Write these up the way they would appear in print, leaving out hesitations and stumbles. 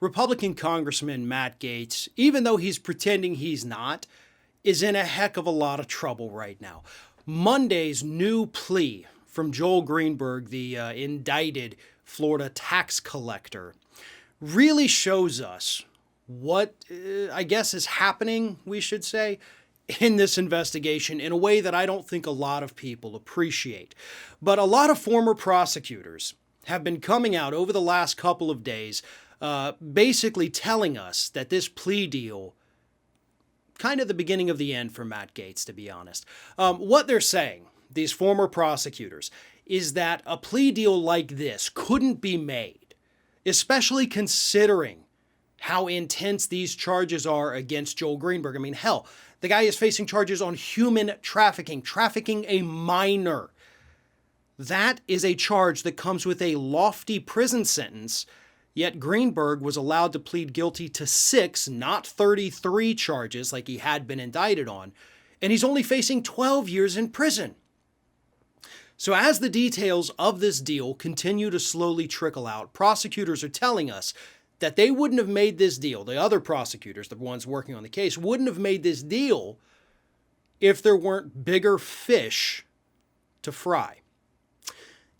Republican Congressman Matt Gaetz, even though he's pretending he's not, is in a heck of a lot of trouble right now. Monday's new plea from Joel Greenberg, the indicted Florida tax collector, really shows us what I guess is happening, we should say, in this investigation in a way that I don't think a lot of people appreciate. But a lot of former prosecutors have been coming out over the last couple of days basically telling us that this plea deal, kind of the beginning of the end for Matt Gaetz, to be honest. What they're saying, these former prosecutors, is that a plea deal like this couldn't be made, especially considering how intense these charges are against Joel Greenberg. I mean, hell, the guy is facing charges on human trafficking a minor. That is a charge that comes with a lofty prison sentence, yet Greenberg was allowed to plead guilty to 6, not 33 charges like he had been indicted on, and he's only facing 12 years in prison. So as the details of this deal continue to slowly trickle out, prosecutors are telling us that they wouldn't have made this deal, the other prosecutors, the ones working on the case, wouldn't have made this deal if there weren't bigger fish to fry.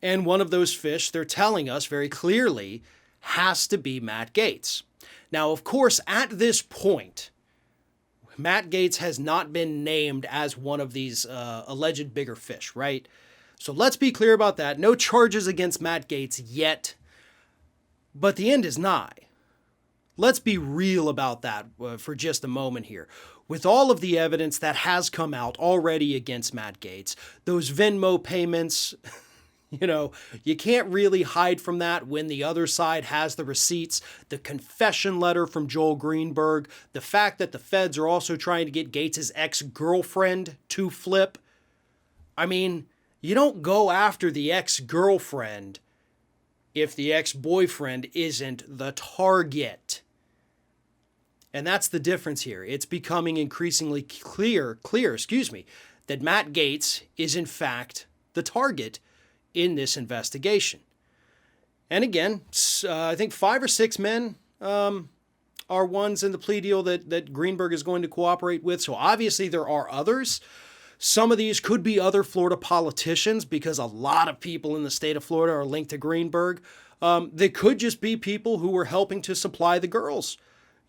And one of those fish, they're telling us very clearly, has to be Matt Gaetz. Now, of course, at this point, Matt Gaetz has not been named as one of these alleged bigger fish, right? So let's be clear about that. No charges against Matt Gaetz yet, but the end is nigh. Let's be real about that for just a moment here. With all of the evidence that has come out already against Matt Gaetz, those Venmo payments, you can't really hide from that when the other side has the receipts, the confession letter from Joel Greenberg, the fact that the feds are also trying to get Gaetz' ex-girlfriend to flip. I mean, you don't go after the ex-girlfriend if the ex-boyfriend isn't the target. And that's the difference here. It's becoming increasingly clear, that Matt Gaetz is in fact the target in this investigation. And again, I think 5 or 6 men are ones in the plea deal that Greenberg is going to cooperate with. So obviously there are others. Some of these could be other Florida politicians because a lot of people in the state of Florida are linked to Greenberg. They could just be people who were helping to supply the girls.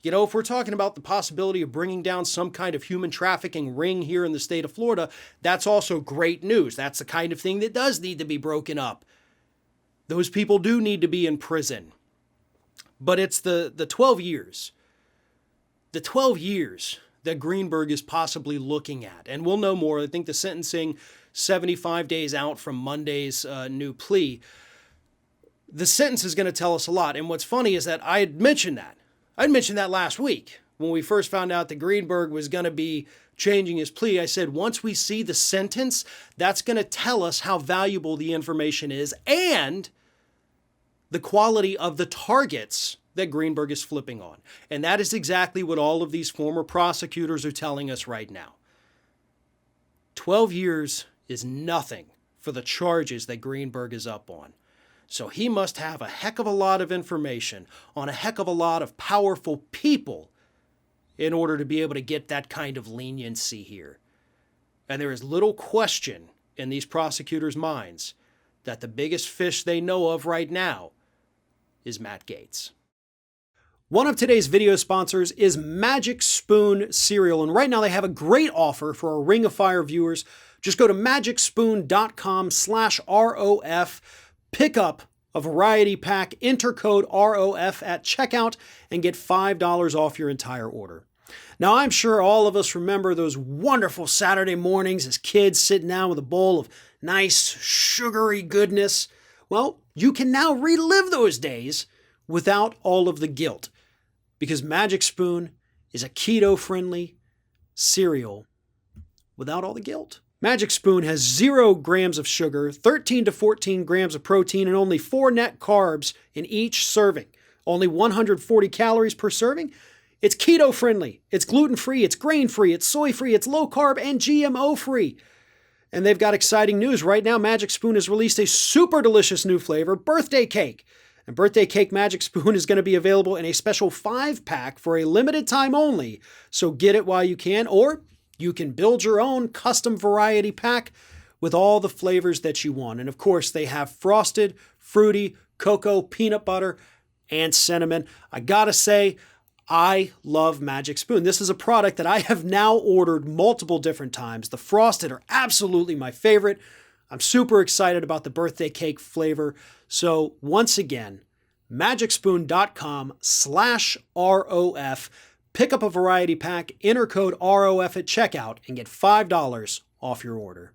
If we're talking about the possibility of bringing down some kind of human trafficking ring here in the state of Florida, that's also great news. That's the kind of thing that does need to be broken up. Those people do need to be in prison. But it's the 12 years. The 12 years that Greenberg is possibly looking at. And we'll know more. I think the sentencing 75 days out from Monday's new plea. The sentence is going to tell us a lot. And what's funny is that I had mentioned that. I'd mentioned that last week when we first found out that Greenberg was going to be changing his plea. I said, once we see the sentence, that's going to tell us how valuable the information is and the quality of the targets that Greenberg is flipping on. And that is exactly what all of these former prosecutors are telling us right now. 12 years is nothing for the charges that Greenberg is up on. So he must have a heck of a lot of information on a heck of a lot of powerful people in order to be able to get that kind of leniency here. And there is little question in these prosecutors' minds that the biggest fish they know of right now is Matt Gaetz. One of today's video sponsors is Magic Spoon Cereal, and right now they have a great offer for our Ring of Fire viewers. Just go to magicspoon.com/ROF. Pick up a variety pack, enter code ROF at checkout, and get $5 off your entire order. Now, I'm sure all of us remember those wonderful Saturday mornings as kids sitting down with a bowl of nice, sugary goodness. Well, you can now relive those days without all of the guilt, because Magic Spoon is a keto-friendly cereal without all the guilt. Magic Spoon has 0 grams of sugar, 13 to 14 grams of protein, and only 4 net carbs in each serving. Only 140 calories per serving. It's keto-friendly, it's gluten-free, it's grain-free, it's soy-free, it's low-carb, and GMO-free. And they've got exciting news. Right now, Magic Spoon has released a super delicious new flavor, birthday cake. And Birthday Cake Magic Spoon is going to be available in a special 5-pack for a limited time only, so get it while you can, or you can build your own custom variety pack with all the flavors that you want. And of course, they have frosted, fruity, cocoa, peanut butter, and cinnamon. I gotta say, I love Magic Spoon. This is a product that I have now ordered multiple different times. The frosted are absolutely my favorite. I'm super excited about the birthday cake flavor. So once again, magicspoon.com/ROF. Pick up a variety pack, enter code ROF at checkout, and get $5 off your order.